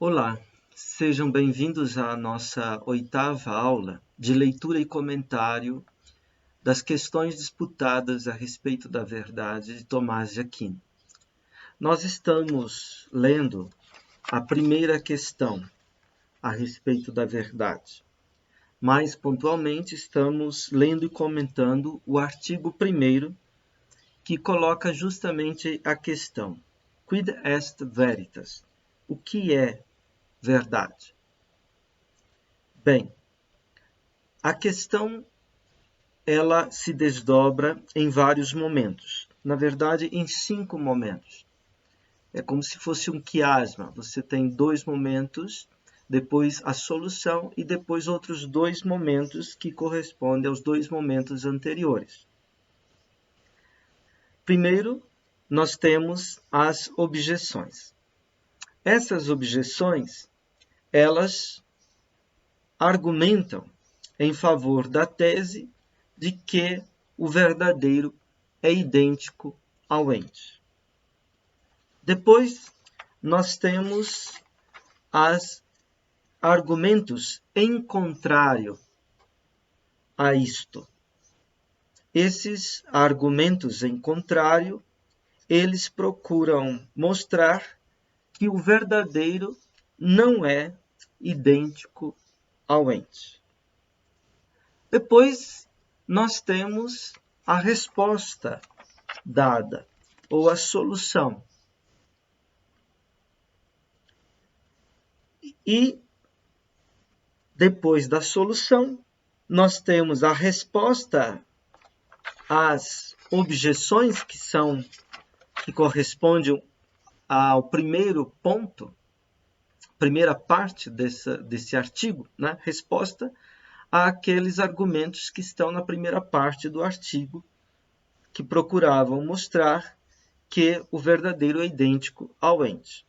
Olá, sejam bem-vindos à nossa 8ª aula de leitura e comentário das questões disputadas a respeito da verdade de Tomás de Aquino. Nós estamos lendo a primeira questão a respeito da verdade. Mais pontualmente, estamos lendo e comentando o artigo 1º, que coloca justamente a questão: Quid est veritas? O que é verdade? Bem, a questão ela se desdobra em vários momentos. Na verdade, em 5 momentos. É como se fosse um quiasma. Você tem 2 momentos, depois a solução e depois outros 2 momentos que correspondem aos 2 momentos anteriores. Primeiro, nós temos as objeções. Essas objeções, elas argumentam em favor da tese de que o verdadeiro é idêntico ao ente. Depois, nós temos os argumentos em contrário a isto. Esses argumentos em contrário, eles procuram mostrar que o verdadeiro não é idêntico ao ente. Depois, nós temos a resposta dada, ou a solução. E, depois da solução, nós temos a resposta às objeções que correspondem ao primeiro ponto, primeira parte desse artigo, né? Resposta àqueles argumentos que estão na primeira parte do artigo, que procuravam mostrar que o verdadeiro é idêntico ao ente.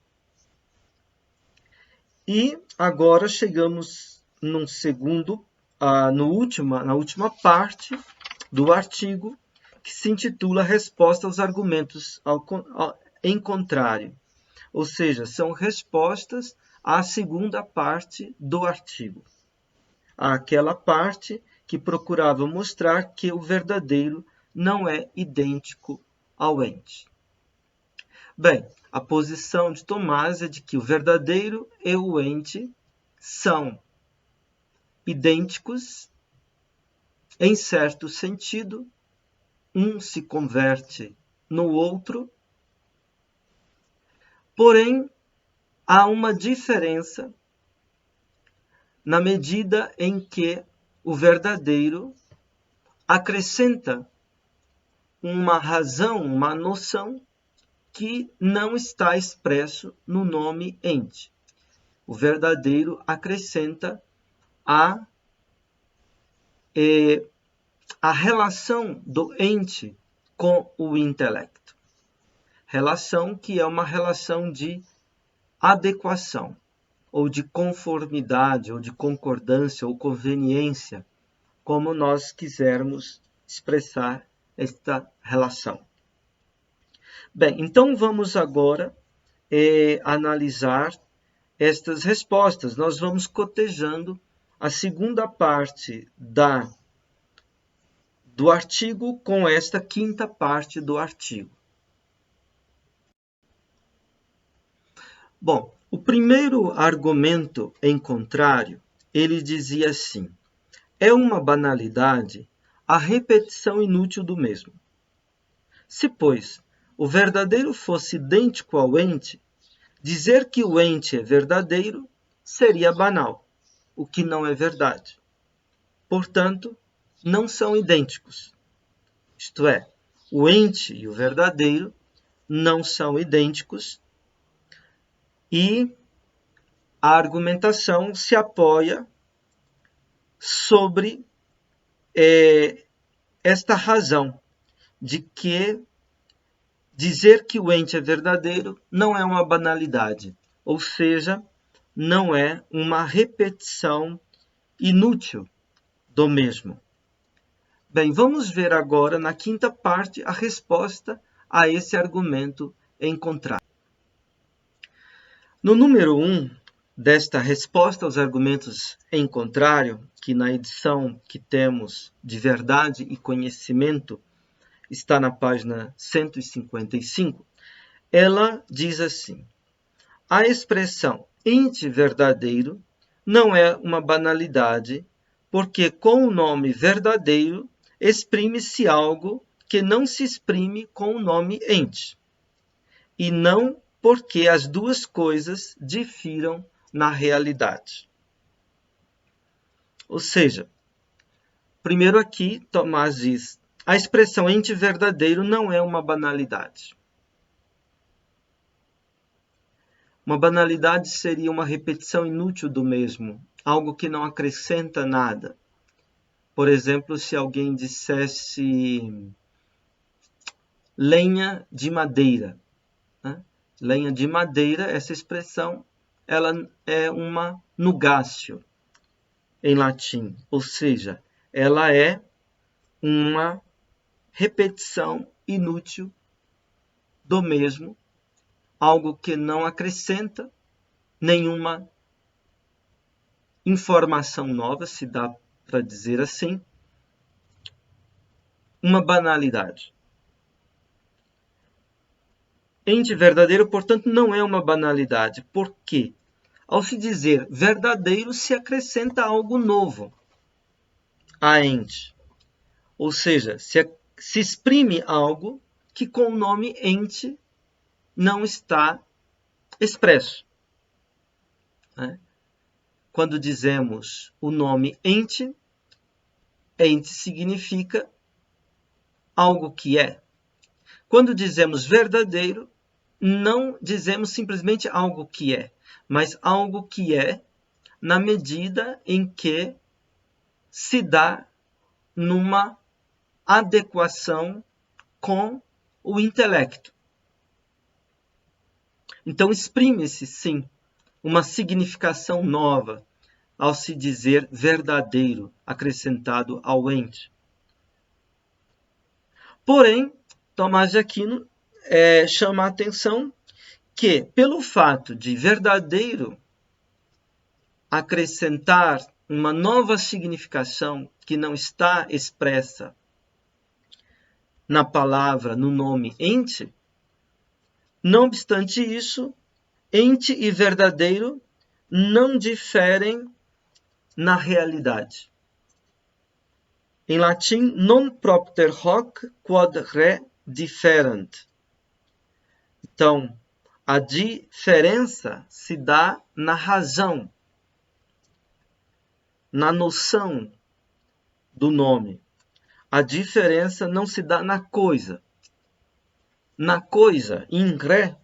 E agora chegamos na última parte do artigo, que se intitula Resposta aos argumentos em contrário. Ou seja, são respostas à segunda parte do artigo. Aquela parte que procurava mostrar que o verdadeiro não é idêntico ao ente. Bem, a posição de Tomás é de que o verdadeiro e o ente são idênticos em certo sentido, um se converte no outro, porém há uma diferença na medida em que o verdadeiro acrescenta uma razão, uma noção que não está expresso no nome ente. O verdadeiro acrescenta a relação do ente com o intelecto. Relação que é uma relação de adequação, ou de conformidade, ou de concordância, ou conveniência, como nós quisermos expressar esta relação. Bem, então vamos agora analisar estas respostas. Nós vamos cotejando a segunda parte do artigo com esta quinta parte do artigo. Bom, o primeiro argumento em contrário, ele dizia assim: é uma banalidade a repetição inútil do mesmo. Se, pois, o verdadeiro fosse idêntico ao ente, dizer que o ente é verdadeiro seria banal, o que não é verdade. Portanto, não são idênticos. Isto é, o ente e o verdadeiro não são idênticos, e a argumentação se apoia sobre esta razão de que dizer que o ente é verdadeiro não é uma banalidade, ou seja, não é uma repetição inútil do mesmo. Bem, vamos ver agora na quinta parte a resposta a esse argumento em contrário. No número 1, desta resposta aos argumentos em contrário, que na edição que temos de Verdade e Conhecimento está na página 155, ela diz assim: a expressão ente verdadeiro não é uma banalidade, porque com o nome verdadeiro exprime-se algo que não se exprime com o nome ente, e não porque as duas coisas difiram na realidade. Ou seja, primeiro aqui Tomás diz: a expressão ente verdadeiro não é uma banalidade. Uma banalidade seria uma repetição inútil do mesmo, algo que não acrescenta nada. Por exemplo, se alguém dissesse lenha de madeira, né? Lenha de madeira, essa expressão, ela é uma nugácio em latim, ou seja, ela é uma repetição inútil do mesmo, algo que não acrescenta nenhuma informação nova, se dá para dizer assim, uma banalidade. Ente verdadeiro, portanto, não é uma banalidade. Por quê? Ao se dizer verdadeiro, se acrescenta algo novo a ente. Ou seja, se exprime algo que com o nome ente não está expresso. Né? Quando dizemos o nome ente significa algo que é. Quando dizemos verdadeiro, não dizemos simplesmente algo que é, mas algo que é na medida em que se dá numa adequação com o intelecto. Então, exprime-se, sim, uma significação nova ao se dizer verdadeiro, acrescentado ao ente. Porém, Tomás de Aquino chama a atenção que, pelo fato de verdadeiro acrescentar uma nova significação que não está expressa na palavra, no nome ente, não obstante isso, ente e verdadeiro não diferem na realidade. Em latim, non propter hoc quod re different. Então, a diferença se dá na razão, na noção do nome. A diferença não se dá na coisa. Na coisa, em re,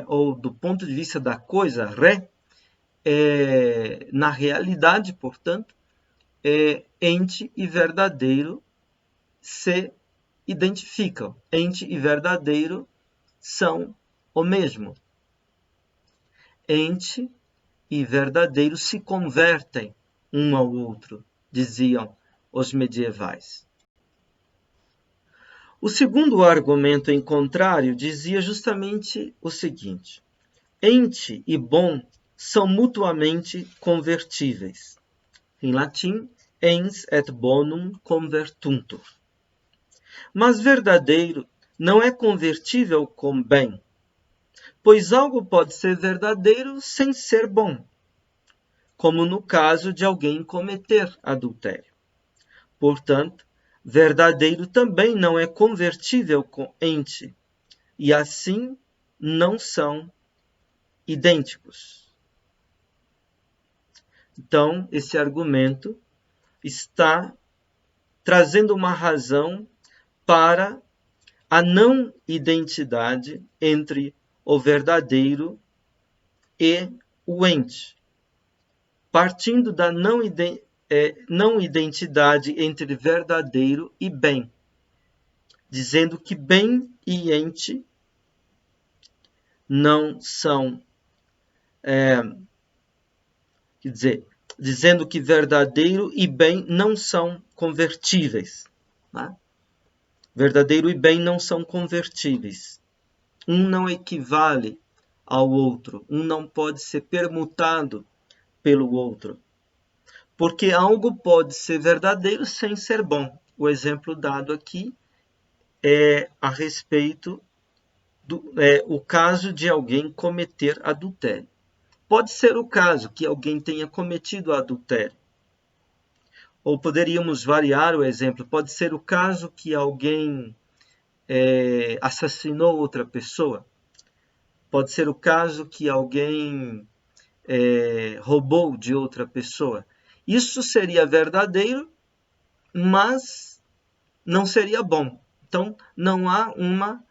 ou do ponto de vista da coisa, re, na realidade, portanto, ente e verdadeiro se identificam. Ente e verdadeiro são o mesmo. Ente e verdadeiro se convertem um ao outro, diziam os medievais. O segundo argumento em contrário dizia justamente o seguinte: ente e bom são mutuamente convertíveis. Em latim, ens et bonum convertuntur. Mas verdadeiro não é convertível com bem, pois algo pode ser verdadeiro sem ser bom, como no caso de alguém cometer adultério. Portanto, verdadeiro também não é convertível com ente, e assim não são idênticos. Então, esse argumento está trazendo uma razão para a não identidade entre o verdadeiro e o ente, partindo da não identidade entre verdadeiro e bem, dizendo que bem e ente não são, dizendo que verdadeiro e bem não são convertíveis. Né? Verdadeiro e bem não são convertíveis. Um não equivale ao outro. Um não pode ser permutado pelo outro. Porque algo pode ser verdadeiro sem ser bom. O exemplo dado aqui é a respeito o caso de alguém cometer adultério. Pode ser o caso que alguém tenha cometido adultério. Ou poderíamos variar o exemplo. Pode ser o caso que alguém assassinou outra pessoa. Pode ser o caso que alguém roubou de outra pessoa. Isso seria verdadeiro, mas não seria bom. Então, não há uma...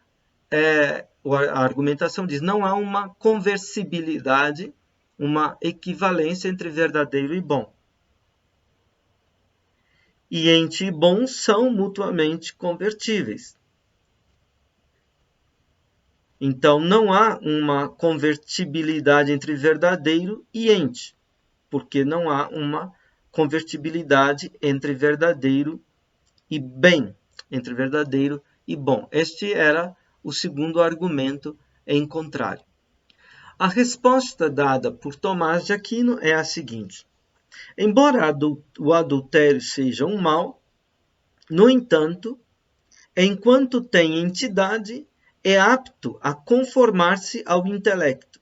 a argumentação diz, não há uma conversibilidade, uma equivalência entre verdadeiro e bom. E ente e bom são mutuamente convertíveis. Então, não há uma convertibilidade entre verdadeiro e ente, porque não há uma convertibilidade entre verdadeiro e bem, entre verdadeiro e bom. Este era o segundo argumento em contrário. A resposta dada por Tomás de Aquino é a seguinte: embora o adultério seja um mal, no entanto, enquanto tem entidade, é apto a conformar-se ao intelecto,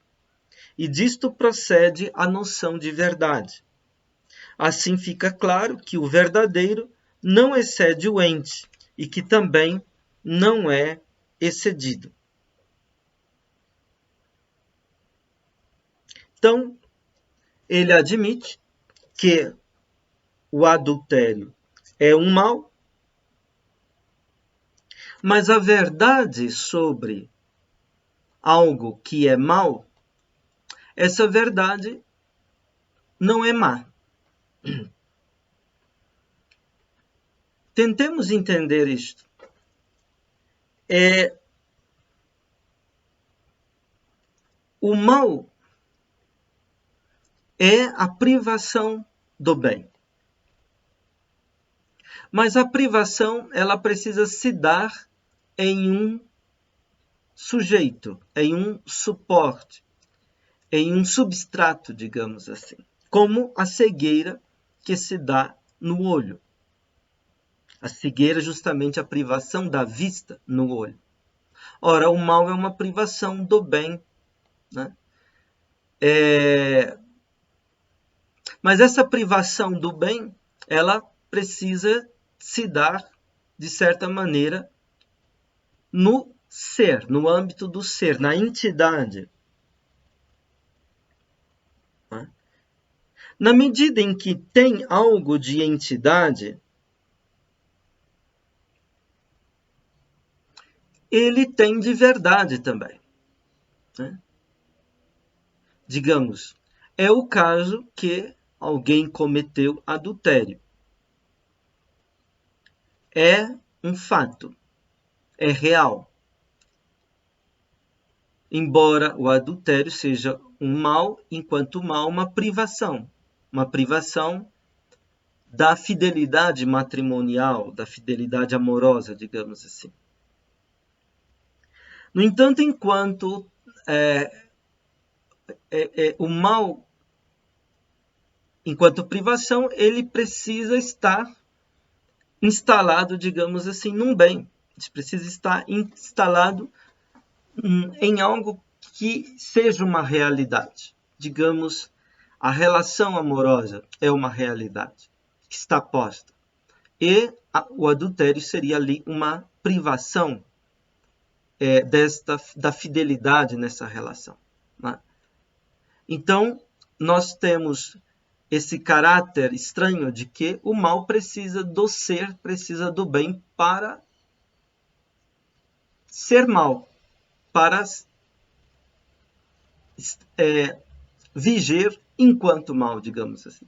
e disto procede a noção de verdade. Assim fica claro que o verdadeiro não excede o ente, e que também não é excedido. Então, ele admite que o adultério é um mal, mas a verdade sobre algo que é mal, essa verdade não é má. Tentemos entender isto. O mal é a privação do bem. Mas a privação, ela precisa se dar em um sujeito, em um suporte, em um substrato, digamos assim, como a cegueira que se dá no olho. A cegueira é justamente a privação da vista no olho. Ora, o mal é uma privação do bem, né? Mas essa privação do bem, ela precisa se dar, de certa maneira, no ser, no âmbito do ser, na entidade. Na medida em que tem algo de entidade, ele tem de verdade também. Digamos, é o caso que alguém cometeu adultério. É um fato, é real. Embora o adultério seja um mal, enquanto mal, uma privação da fidelidade matrimonial, da fidelidade amorosa, digamos assim. No entanto, enquanto o mal, enquanto privação, ele precisa estar instalado, digamos assim, num bem. Ele precisa estar instalado em algo que seja uma realidade. Digamos, a relação amorosa é uma realidade que está posta. E o adultério seria ali uma privação da fidelidade nessa relação. Né? Então, nós temos esse caráter estranho de que o mal precisa do ser, precisa do bem para ser mal, para viger enquanto mal, digamos assim.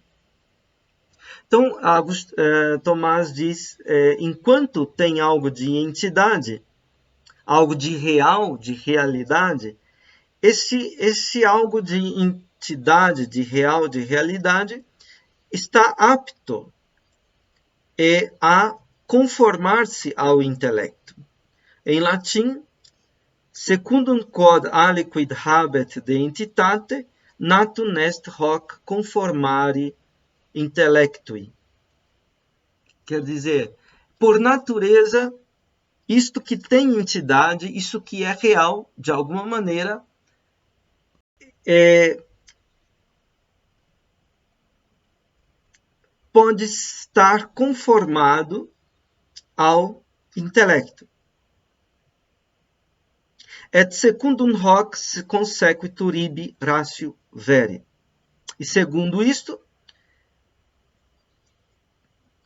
Então, Tomás diz, enquanto tem algo de entidade, algo de real, de realidade, esse algo de entidade, de real, de realidade, está apto a conformar-se ao intelecto. Em latim, secundum quod aliquid habet de entitate, natum est hoc conformari intellectui. Quer dizer, por natureza, isto que tem entidade, isso que é real, de alguma maneira, pode estar conformado ao intelecto. Et secundum hoc consequitur ibi ratio veri. E segundo isto,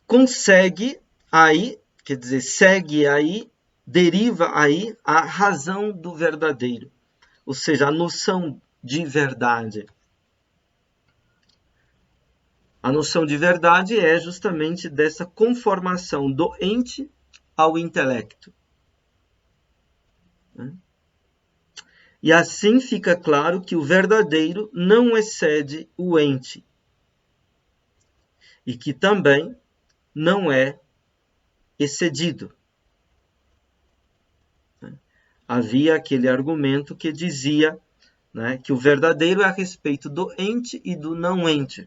consegue aí, quer dizer, segue aí, deriva aí a razão do verdadeiro, ou seja, a noção de verdade. A noção de verdade é justamente dessa conformação do ente ao intelecto. E assim fica claro que o verdadeiro não excede o ente. E que também não é excedido. Havia aquele argumento que dizia, né, que o verdadeiro é a respeito do ente e do não ente.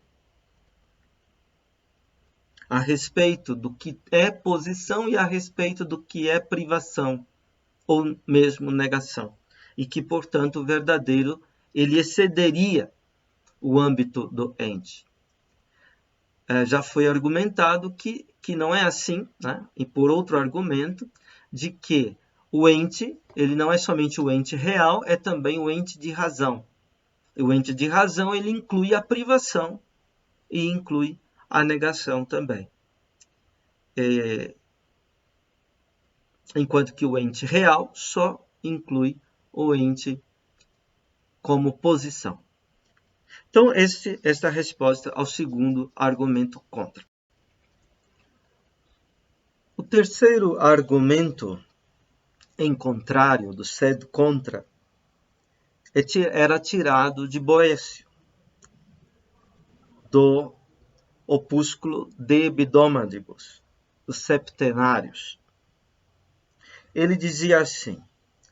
A respeito do que é posição e a respeito do que é privação, ou mesmo negação. E que, portanto, o verdadeiro ele excederia o âmbito do ente. Já foi argumentado que não é assim, né? E por outro argumento, de que o ente, ele não é somente o ente real, é também o ente de razão. E o ente de razão, ele inclui a privação e inclui a negação também. Enquanto que o ente real só inclui o ente como posição. Então, esta é a resposta ao segundo argumento contra. O terceiro argumento em contrário, do sed contra, era tirado de Boécio, do opúsculo De Hebdommadibus, os septenários. Ele dizia assim,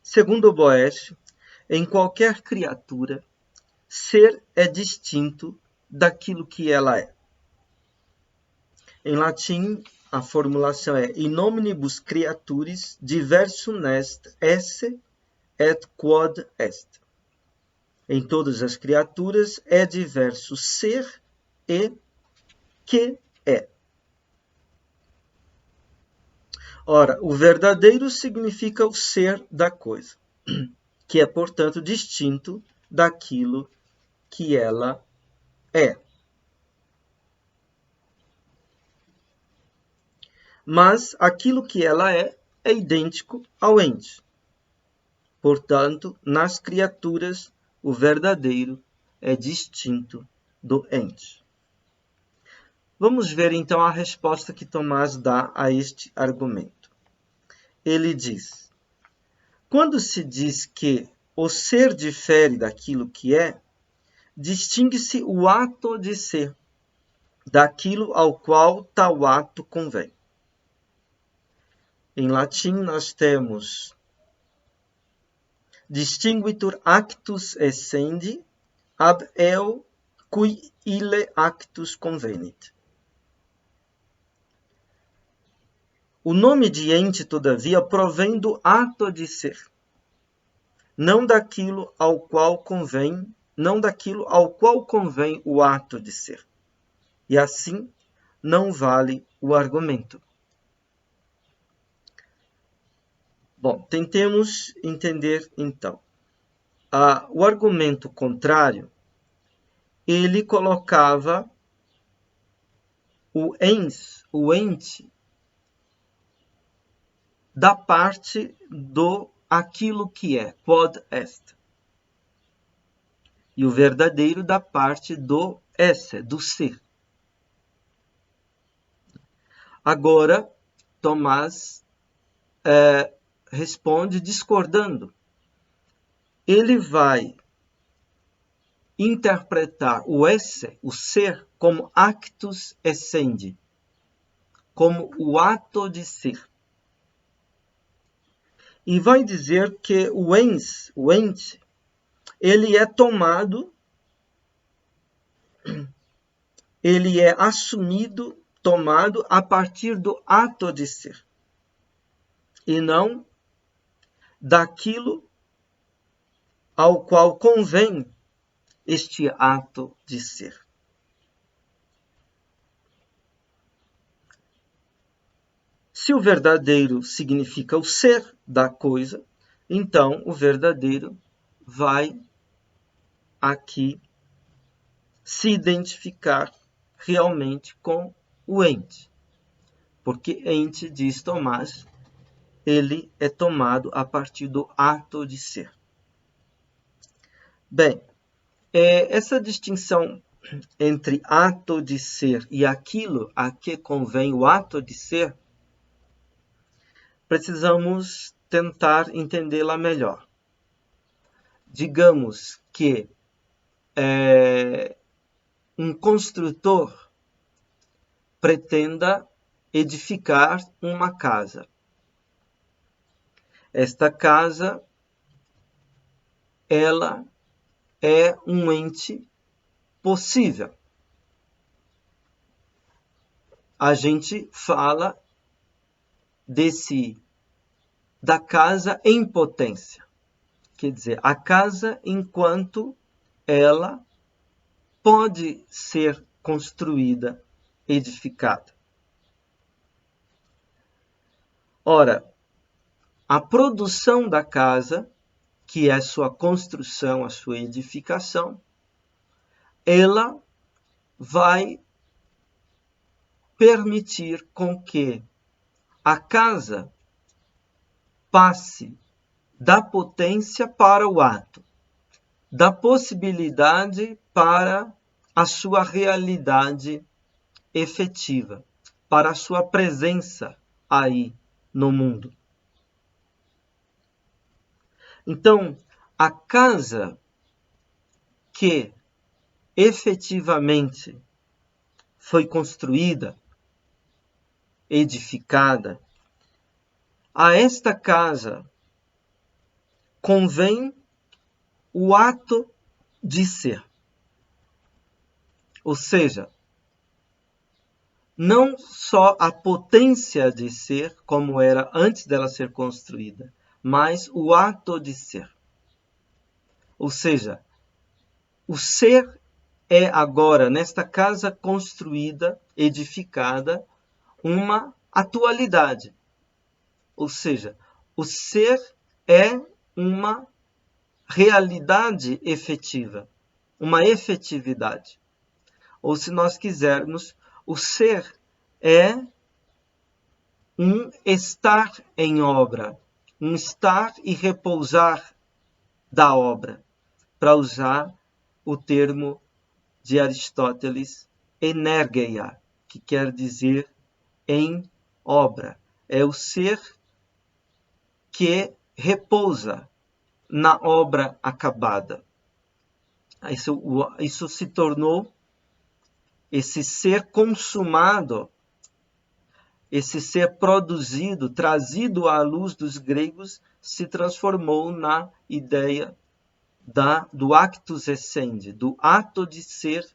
segundo Boécio, em qualquer criatura, ser é distinto daquilo que ela é. Em latim, a formulação é in omnibus creaturis diversum est esse et quod est. Em todas as criaturas é diverso ser e que é. Ora, o verdadeiro significa o ser da coisa, que é, portanto, distinto daquilo que ela é. Mas aquilo que ela é idêntico ao ente. Portanto, nas criaturas, o verdadeiro é distinto do ente. Vamos ver então a resposta que Tomás dá a este argumento. Ele diz: quando se diz que o ser difere daquilo que é, distingue-se o ato de ser daquilo ao qual tal ato convém. Em latim nós temos distinguitur actus essendi ab eo cui ille actus convenit. O nome de ente, todavia, provém do ato de ser, não daquilo ao qual convém o ato de ser. E assim não vale o argumento. Bom, tentemos entender então. O argumento contrário, ele colocava o ente, da parte do aquilo que é, quod est. E o verdadeiro da parte do esse, do ser. Agora, Tomás responde discordando. Ele vai interpretar o esse, o ser, como actus essendi, como o ato de ser. e vai dizer que o ente, ele é tomado, ele é assumido, tomado a partir do ato de ser, e não daquilo ao qual convém este ato de ser. Se o verdadeiro significa o ser da coisa, então o verdadeiro vai aqui se identificar realmente com o ente. Porque ente, diz Tomás, ele é tomado a partir do ato de ser. Bem, essa distinção entre ato de ser e aquilo a que convém o ato de ser, precisamos tentar entendê-la melhor. Digamos que um construtor pretenda edificar uma casa. Esta casa, ela é um ente possível. A gente fala da casa em potência. Quer dizer, a casa enquanto ela pode ser construída, edificada. Ora, a produção da casa, que é sua construção, a sua edificação, ela vai permitir com que a casa passe da potência para o ato, da possibilidade para a sua realidade efetiva, para a sua presença aí no mundo. Então, a casa que efetivamente foi construída, edificada, a esta casa convém o ato de ser. Ou seja, não só a potência de ser, como era antes dela ser construída, mas o ato de ser. Ou seja, o ser é agora, nesta casa construída, edificada, uma atualidade. Ou seja, o ser é uma realidade efetiva, uma efetividade. Ou, se nós quisermos, o ser é um estar em obra, um estar e repousar da obra, para usar o termo de Aristóteles, energeia, que quer dizer em obra. É o ser que repousa na obra acabada. Isso se tornou esse ser consumado, esse ser produzido, trazido à luz dos gregos, se transformou na ideia do actus essendi, do ato de ser,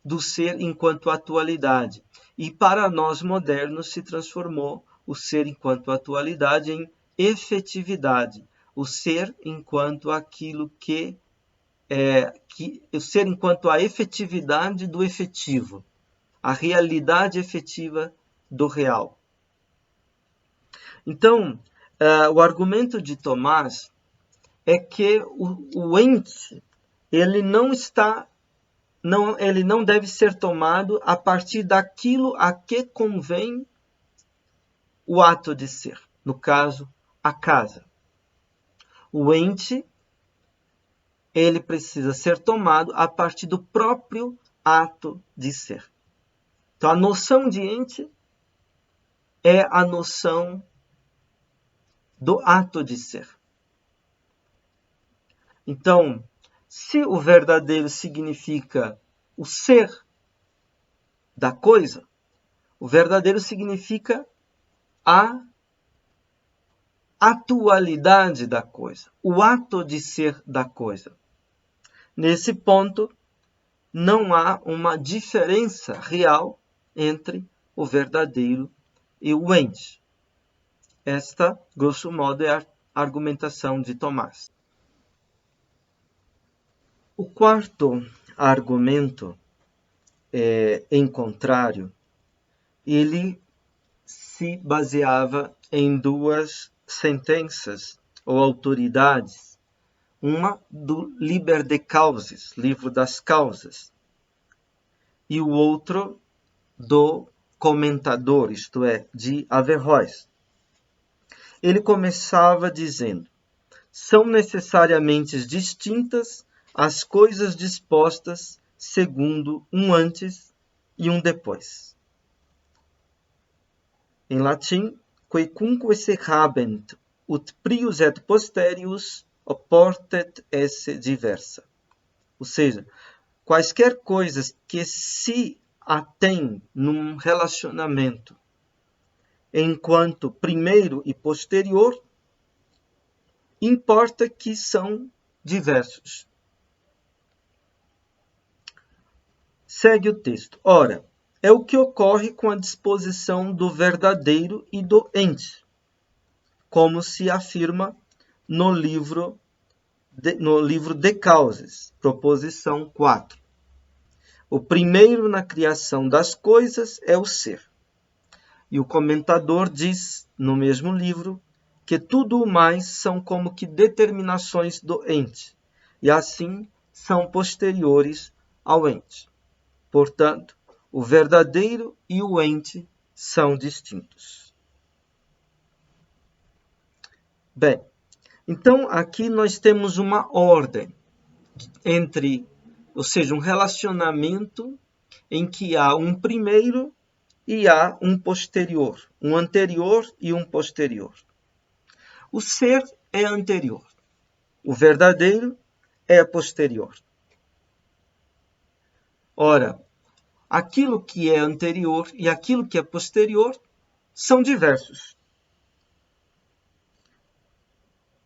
do ser enquanto atualidade. E para nós modernos se transformou o ser enquanto atualidade em efetividade, o ser enquanto aquilo o ser enquanto a efetividade do efetivo, a realidade efetiva do real. Então, o argumento de Tomás é que o ente, ele não deve ser tomado a partir daquilo a que convém o ato de ser, no caso, a casa. O ente, ele precisa ser tomado a partir do próprio ato de ser. Então, a noção de ente é a noção do ato de ser. Então, se o verdadeiro significa o ser da coisa, o verdadeiro significa a atualidade da coisa, o ato de ser da coisa. Nesse ponto, não há uma diferença real entre o verdadeiro e o ente. Esta, grosso modo, é a argumentação de Tomás. O quarto argumento, em contrário, ele se baseava em duas sentenças ou autoridades. Uma do Liber de Causis, livro das causas, e o outro do comentador, isto é, de Averroes. Ele começava dizendo: são necessariamente distintas as coisas dispostas segundo um antes e um depois. Em latim, quecunque se habent ut prius et posterius oportet esse diversa. Ou seja, quaisquer coisas que se atêm num relacionamento enquanto primeiro e posterior, importa que são diversos. Segue o texto. Ora, é o que ocorre com a disposição do verdadeiro e do ente, como se afirma no livro de Causes, proposição 4. O primeiro na criação das coisas é o ser. E o comentador diz, no mesmo livro, que tudo o mais são como que determinações do ente, e assim são posteriores ao ente. Portanto, o verdadeiro e o ente são distintos. Bem, então aqui nós temos uma ordem entre, ou seja, um relacionamento em que há um primeiro e há um posterior, um anterior e um posterior. O ser é anterior, o verdadeiro é posterior. Ora, aquilo que é anterior e aquilo que é posterior são diversos.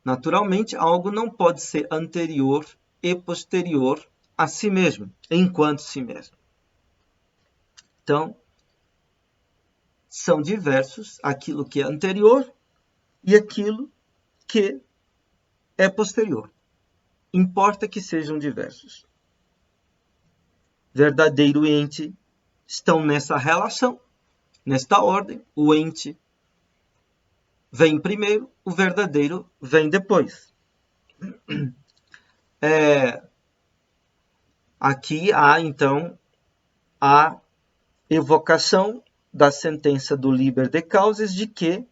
Naturalmente, algo não pode ser anterior e posterior a si mesmo, enquanto si mesmo. Então, são diversos aquilo que é anterior e aquilo que é posterior. Importa que sejam diversos. Verdadeiro e ente estão nessa relação, nesta ordem. O ente vem primeiro, o verdadeiro vem depois. Aqui há, então, a evocação da sentença do Liber de Causis de que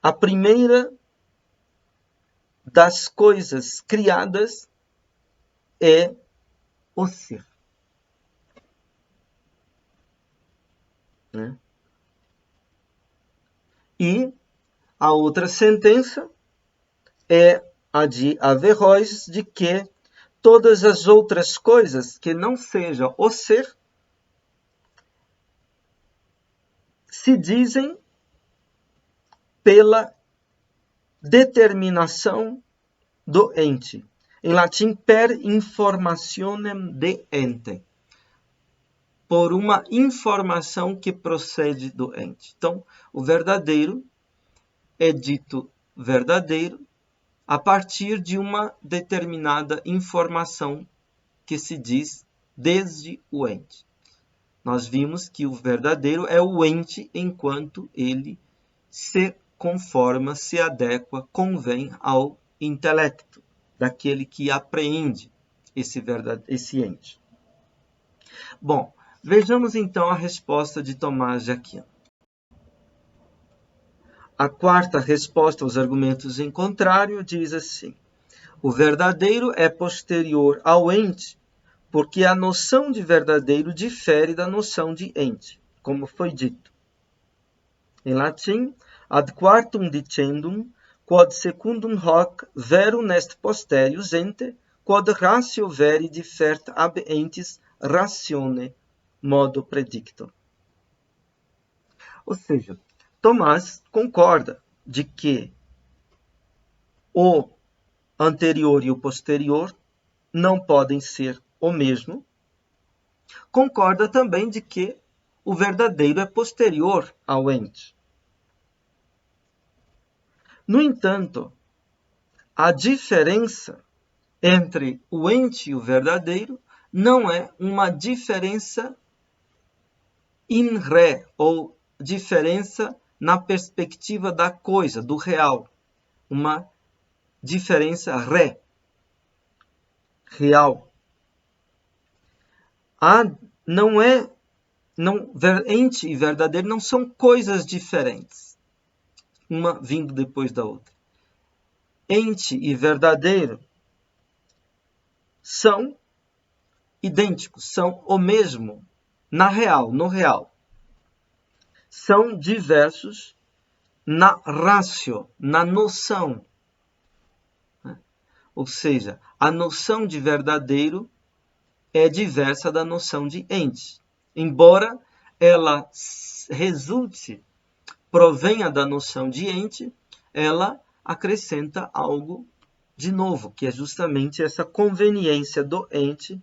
a primeira das coisas criadas é o ser. Né? E a outra sentença é a de Averroes, de que todas as outras coisas que não sejam o ser se dizem pela determinação do ente. Em latim, per informationem de ente. Por uma informação que procede do ente. Então, o verdadeiro é dito verdadeiro a partir de uma determinada informação que se diz desde o ente. Nós vimos que o verdadeiro é o ente enquanto ele se conforma, se adequa, convém ao intelecto daquele que apreende esse ente. Bom, vejamos então a resposta de Tomás de Aquino. A quarta resposta aos argumentos em contrário diz assim: o verdadeiro é posterior ao ente, porque a noção de verdadeiro difere da noção de ente, como foi dito. Em latim, ad quartum dicendum, quod secundum hoc verum est posterius ente, quod ratio veri differt ab entis ratione modo predicto. Ou seja, Tomás concorda de que o anterior e o posterior não podem ser o mesmo. Concorda também de que o verdadeiro é posterior ao ente. No entanto, a diferença entre o ente e o verdadeiro não é uma diferença in re, ou diferença na perspectiva da coisa, do real. Uma diferença real. Ente e verdadeiro não são coisas diferentes, uma vindo depois da outra. Ente e verdadeiro são idênticos, são o mesmo, no real. São diversos na ratio, na noção. Ou seja, a noção de verdadeiro é diversa da noção de ente. Embora ela provenha da noção de ente, ela acrescenta algo de novo, que é justamente essa conveniência do ente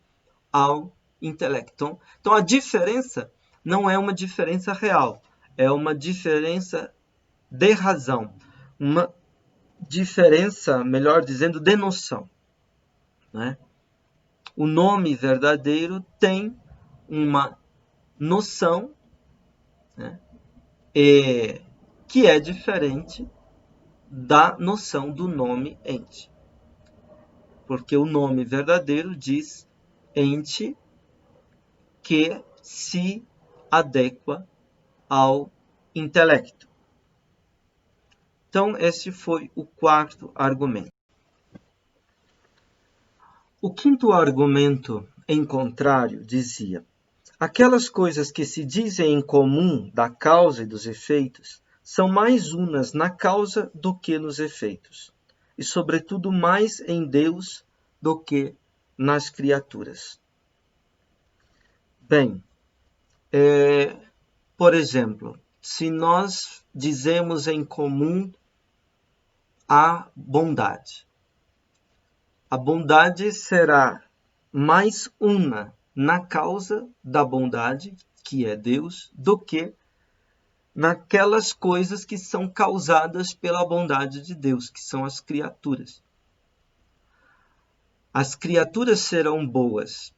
ao intelecto. Então, a diferença não é uma diferença real, é uma diferença de razão, uma diferença, melhor dizendo, de noção, né? O nome verdadeiro tem uma noção, né, que é diferente da noção do nome ente. Porque o nome verdadeiro diz ente que se adequa ao intelecto. Então, esse foi o quarto argumento. O quinto argumento, em contrário, dizia: aquelas coisas que se dizem em comum da causa e dos efeitos são mais unas na causa do que nos efeitos, e sobretudo mais em Deus do que nas criaturas. Bem, por exemplo, se nós dizemos em comum a bondade será mais una na causa da bondade, que é Deus, do que naquelas coisas que são causadas pela bondade de Deus, que são as criaturas. As criaturas serão boas,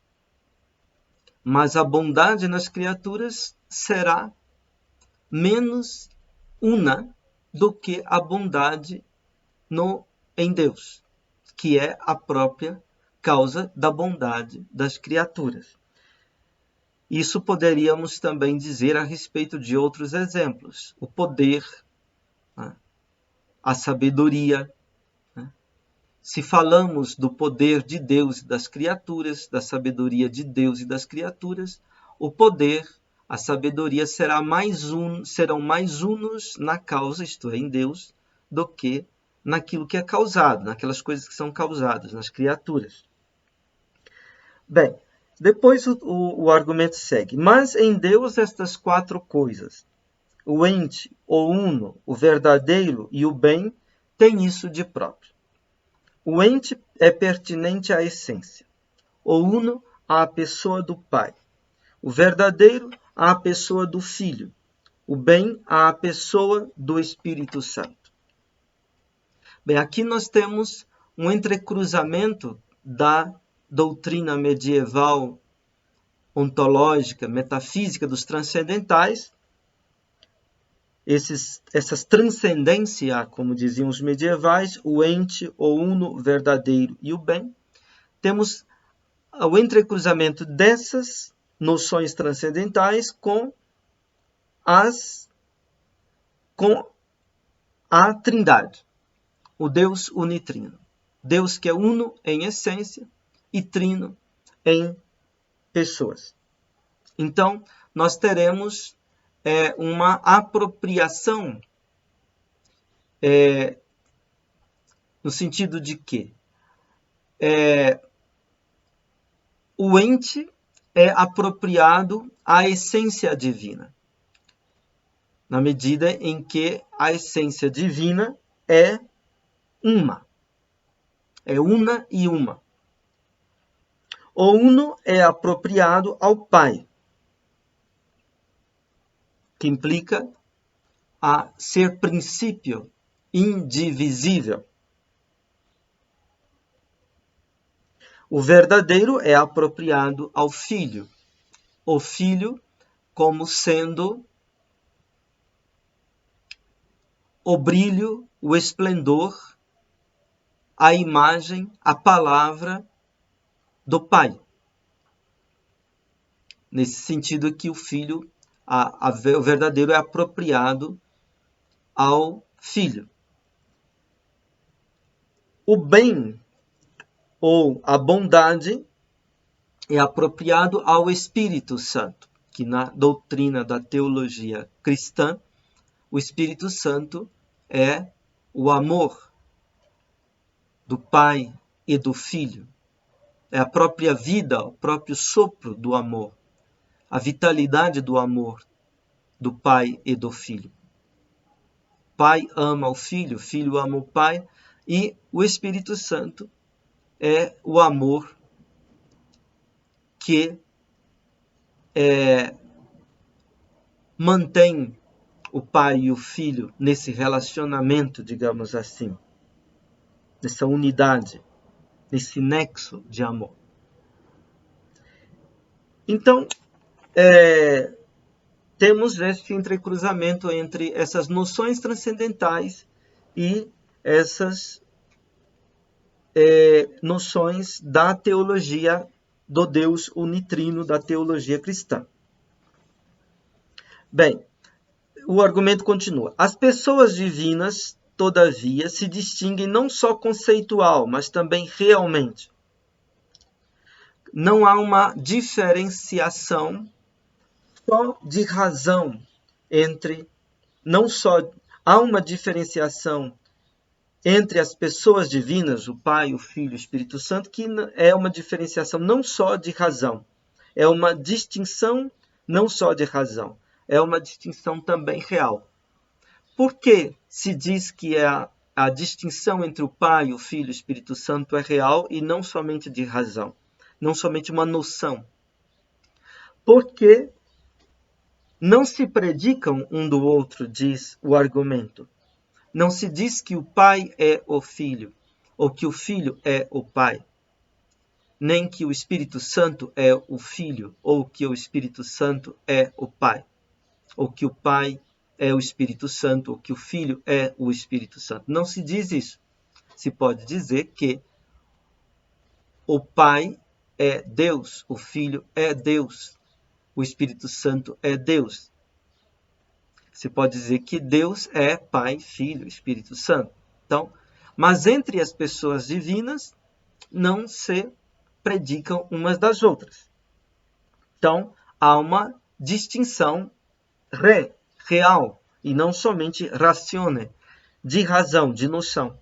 mas a bondade nas criaturas será menos una do que a bondade em Deus, que é a própria causa da bondade das criaturas. Isso poderíamos também dizer a respeito de outros exemplos. O poder, né? A sabedoria. Né? Se falamos do poder de Deus e das criaturas, da sabedoria de Deus e das criaturas, o poder, a sabedoria serão mais unos na causa, isto é, em Deus, do que naquilo que é causado, naquelas coisas que são causadas, nas criaturas. Bem, depois o argumento segue. Mas em Deus estas quatro coisas, o ente, o uno, o verdadeiro e o bem, têm isso de próprio. O ente é pertinente à essência, o uno à pessoa do Pai, o verdadeiro à pessoa do Filho, o bem à pessoa do Espírito Santo. Bem, aqui nós temos um entrecruzamento da doutrina medieval ontológica, metafísica dos transcendentais, essas transcendências, como diziam os medievais, o ente, o uno, verdadeiro e o bem. Temos o entrecruzamento dessas noções transcendentais com a Trindade, o Deus unitrino. Deus que é uno em essência e trino em pessoas. Então, nós teremos uma apropriação no sentido de que o ente é apropriado à essência divina, na medida em que a essência divina é uma. é una e uma. O uno é apropriado ao Pai, que implica a ser princípio indivisível. O verdadeiro é apropriado ao Filho, o Filho como sendo o brilho, o esplendor, a imagem, a palavra do Pai. Nesse sentido que o Filho, o verdadeiro é apropriado ao Filho. O bem ou a bondade é apropriado ao Espírito Santo, que na doutrina da teologia cristã, o Espírito Santo é o amor do Pai e do Filho. É a própria vida, o próprio sopro do amor, a vitalidade do amor do Pai e do Filho. O Pai ama o Filho ama o Pai, e o Espírito Santo é o amor que mantém o Pai e o Filho nesse relacionamento, digamos assim, nessa unidade, nesse nexo de amor. Então, temos este entrecruzamento entre essas noções transcendentais e essas noções da teologia do Deus unitrino, da teologia cristã. Bem, o argumento continua. As pessoas divinas, todavia, se distinguem não só conceitual, mas também realmente. Não há uma diferenciação só de razão entre, não só há uma diferenciação entre as pessoas divinas, o Pai, o Filho e o Espírito Santo, que é uma diferenciação não só de razão, é uma distinção não só de razão, é uma distinção também real. Por que se diz que a distinção entre o Pai, o Filho e o Espírito Santo é real e não somente de razão, não somente uma noção? Porque não se predicam um do outro, diz o argumento. Não se diz que o Pai é o Filho, ou que o Filho é o Pai, nem que o Espírito Santo é o Filho, ou que o Espírito Santo é o Pai, ou que o Pai é o Espírito Santo, ou que o Filho é o Espírito Santo. Não se diz isso. Se pode dizer que o Pai é Deus, o Filho é Deus, o Espírito Santo é Deus. Se pode dizer que Deus é Pai, Filho, Espírito Santo. Então, mas entre as pessoas divinas não se predicam umas das outras. Então, há uma distinção real e não somente ratione, de razão, de noção.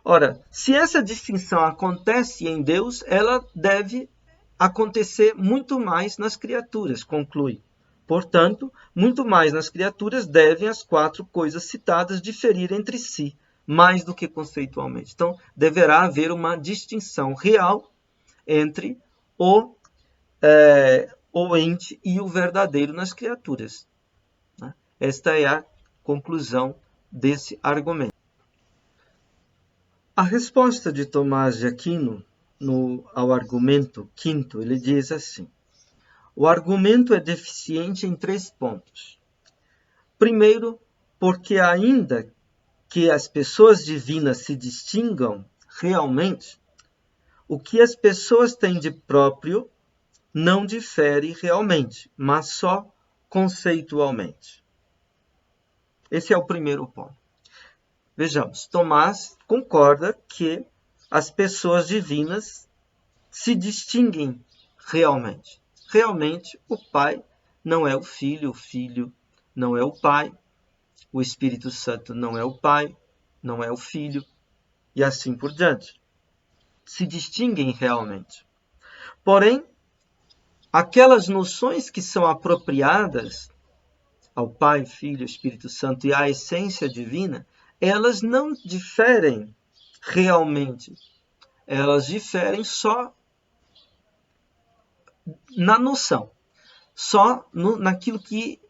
Ora, se essa distinção acontece em Deus, ela deve acontecer muito mais nas criaturas, conclui. Portanto, muito mais nas criaturas devem as quatro coisas citadas diferir entre si, mais do que conceitualmente. Então, deverá haver uma distinção real entre o ente e o verdadeiro nas criaturas. Esta é a conclusão desse argumento. A resposta de Tomás de Aquino ao argumento quinto, ele diz assim: o argumento é deficiente em 3 pontos. Primeiro, porque ainda que as pessoas divinas se distingam realmente, o que as pessoas têm de próprio não difere realmente, mas só conceitualmente. Esse é o primeiro ponto. Vejamos, Tomás concorda que as pessoas divinas se distinguem realmente. Realmente, o Pai não é o Filho não é o Pai, o Espírito Santo não é o Pai, não é o Filho, e assim por diante. Se distinguem realmente. Porém, aquelas noções que são apropriadas ao Pai, Filho, Espírito Santo e à essência divina, elas não diferem realmente Elas diferem só na noção, só naquilo que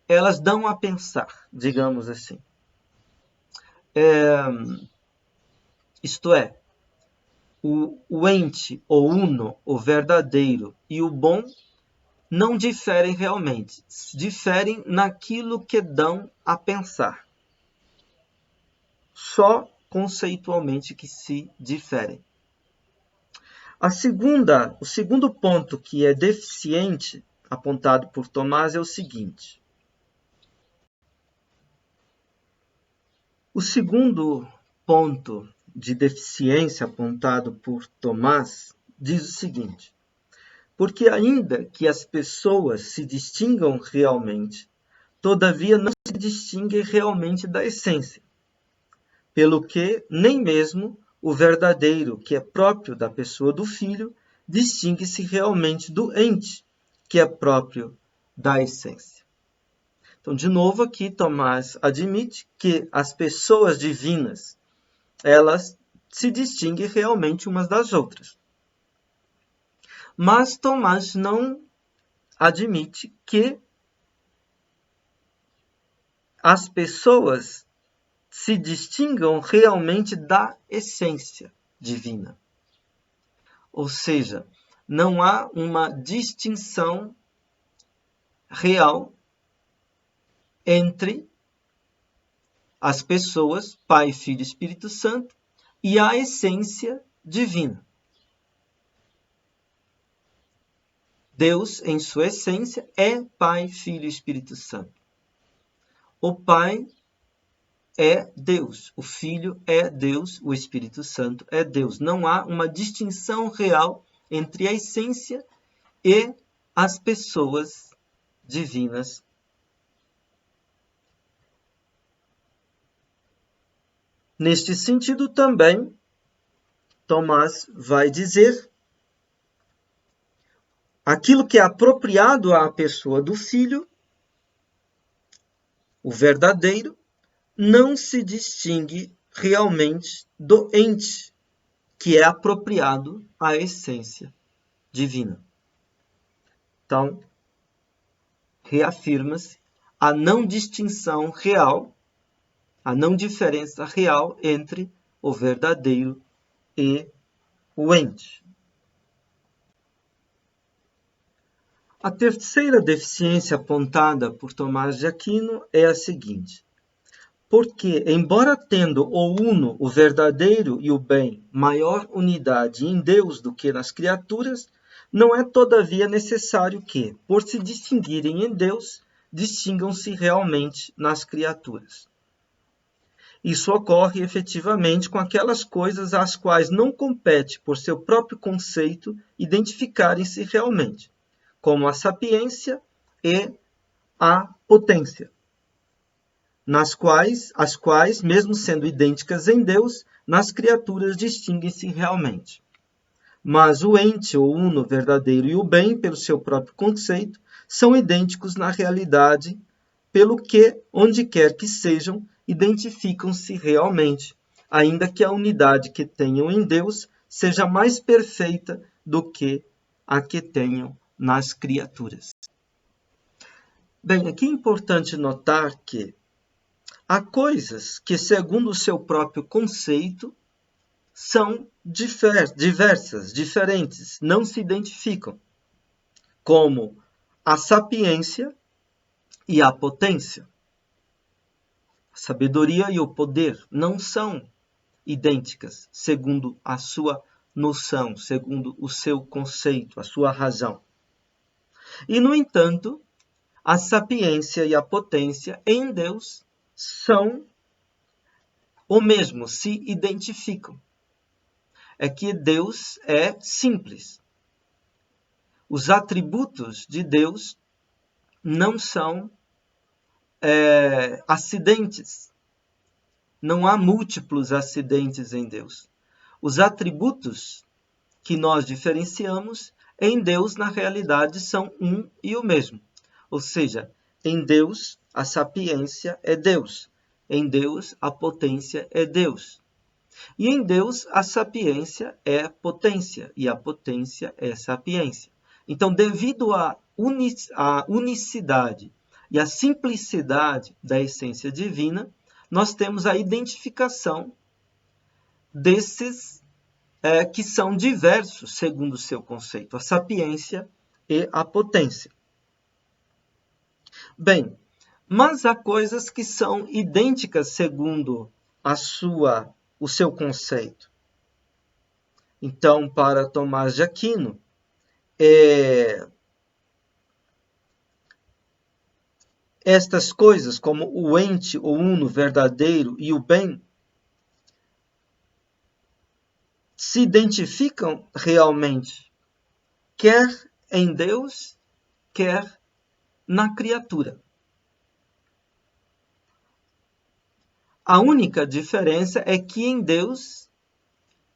elas dão a pensar, digamos assim. Isto é, o ente, o uno, o verdadeiro e o bom não diferem realmente, diferem naquilo que dão a pensar. Só conceitualmente que se diferem. O segundo ponto que é deficiente, apontado por Tomás, é o seguinte. O segundo ponto de deficiência apontado por Tomás diz o seguinte: porque ainda que as pessoas se distingam realmente, todavia não se distinguem realmente da essência, pelo que nem mesmo o verdadeiro, que é próprio da pessoa do Filho, distingue-se realmente do ente, que é próprio da essência. Então, de novo aqui, Tomás admite que as pessoas divinas, elas se distinguem realmente umas das outras. Mas Tomás não admite que as pessoas se distingam realmente da essência divina. Ou seja, não há uma distinção real entre as pessoas, Pai, Filho e Espírito Santo, e a essência divina. Deus, em sua essência, é Pai, Filho e Espírito Santo. O Pai é Deus, o Filho é Deus, o Espírito Santo é Deus. Não há uma distinção real entre a essência e as pessoas divinas. Neste sentido também, Tomás vai dizer aquilo que é apropriado à pessoa do Filho, o verdadeiro, não se distingue realmente do ente, que é apropriado à essência divina. Então, reafirma-se a não distinção real, a não diferença real entre o verdadeiro e o ente. A terceira deficiência apontada por Tomás de Aquino é a seguinte: porque, embora tendo o uno, o verdadeiro e o bem, maior unidade em Deus do que nas criaturas, não é todavia necessário que, por se distinguirem em Deus, distingam-se realmente nas criaturas. Isso ocorre efetivamente com aquelas coisas às quais não compete, por seu próprio conceito, identificarem-se realmente, como a sapiência e a potência, as quais, mesmo sendo idênticas em Deus, nas criaturas distinguem-se realmente. Mas o ente, o uno verdadeiro e o bem, pelo seu próprio conceito, são idênticos na realidade, pelo que, onde quer que sejam, identificam-se realmente, ainda que a unidade que tenham em Deus seja mais perfeita do que a que tenham nas criaturas. Bem, aqui é importante notar que há coisas que, segundo o seu próprio conceito, são diversas, diferentes, não se identificam, como a sapiência e a potência. A sabedoria e o poder não são idênticas, segundo a sua noção, segundo o seu conceito, a sua razão. E, no entanto, a sapiência e a potência em Deus são o mesmo, se identificam. É que Deus é simples. Os atributos de Deus não são acidentes. Não há múltiplos acidentes em Deus. Os atributos que nós diferenciamos em Deus, na realidade, são um e o mesmo. Ou seja, em Deus, a sapiência é Deus. Em Deus, a potência é Deus. E em Deus, a sapiência é potência, e a potência é sapiência. Então, devido à unicidade e à simplicidade da essência divina, nós temos a identificação desses que são diversos, segundo o seu conceito, a sapiência e a potência. Bem, mas há coisas que são idênticas segundo o seu conceito. Então, para Tomás de Aquino, estas coisas, como o ente, o uno verdadeiro e o bem, se identificam realmente, quer em Deus, quer na criatura. A única diferença é que em Deus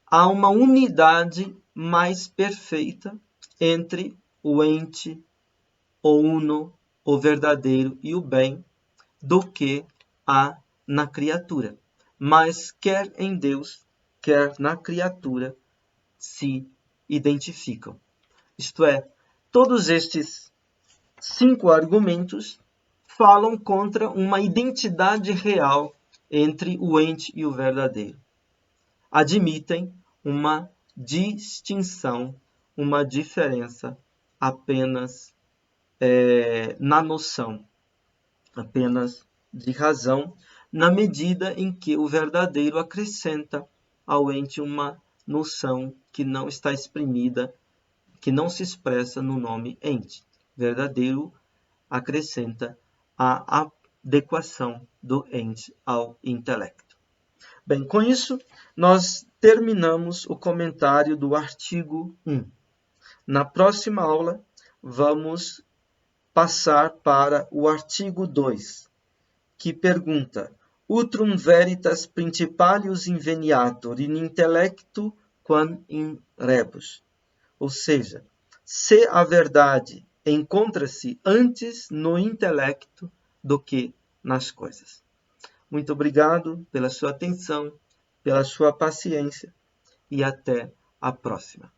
há uma unidade mais perfeita entre o ente, o uno, o verdadeiro e o bem do que há na criatura. Mas quer em Deus, quer na criatura, se identificam. Isto é, todos estes 5 argumentos falam contra uma identidade real entre o ente e o verdadeiro. Admitem uma distinção, uma diferença apenas na noção, apenas de razão, na medida em que o verdadeiro acrescenta ao ente uma noção que não está exprimida, que não se expressa no nome ente. Verdadeiro acrescenta a adequação do ente ao intelecto. Bem, com isso, nós terminamos o comentário do artigo 1. Na próxima aula, vamos passar para o artigo 2, que pergunta: Utrum veritas principalius inveniatur in intellectu quam in rebus. Ou seja, se a verdade encontra-se antes no intelecto do que nas coisas. Muito obrigado pela sua atenção, pela sua paciência e até a próxima.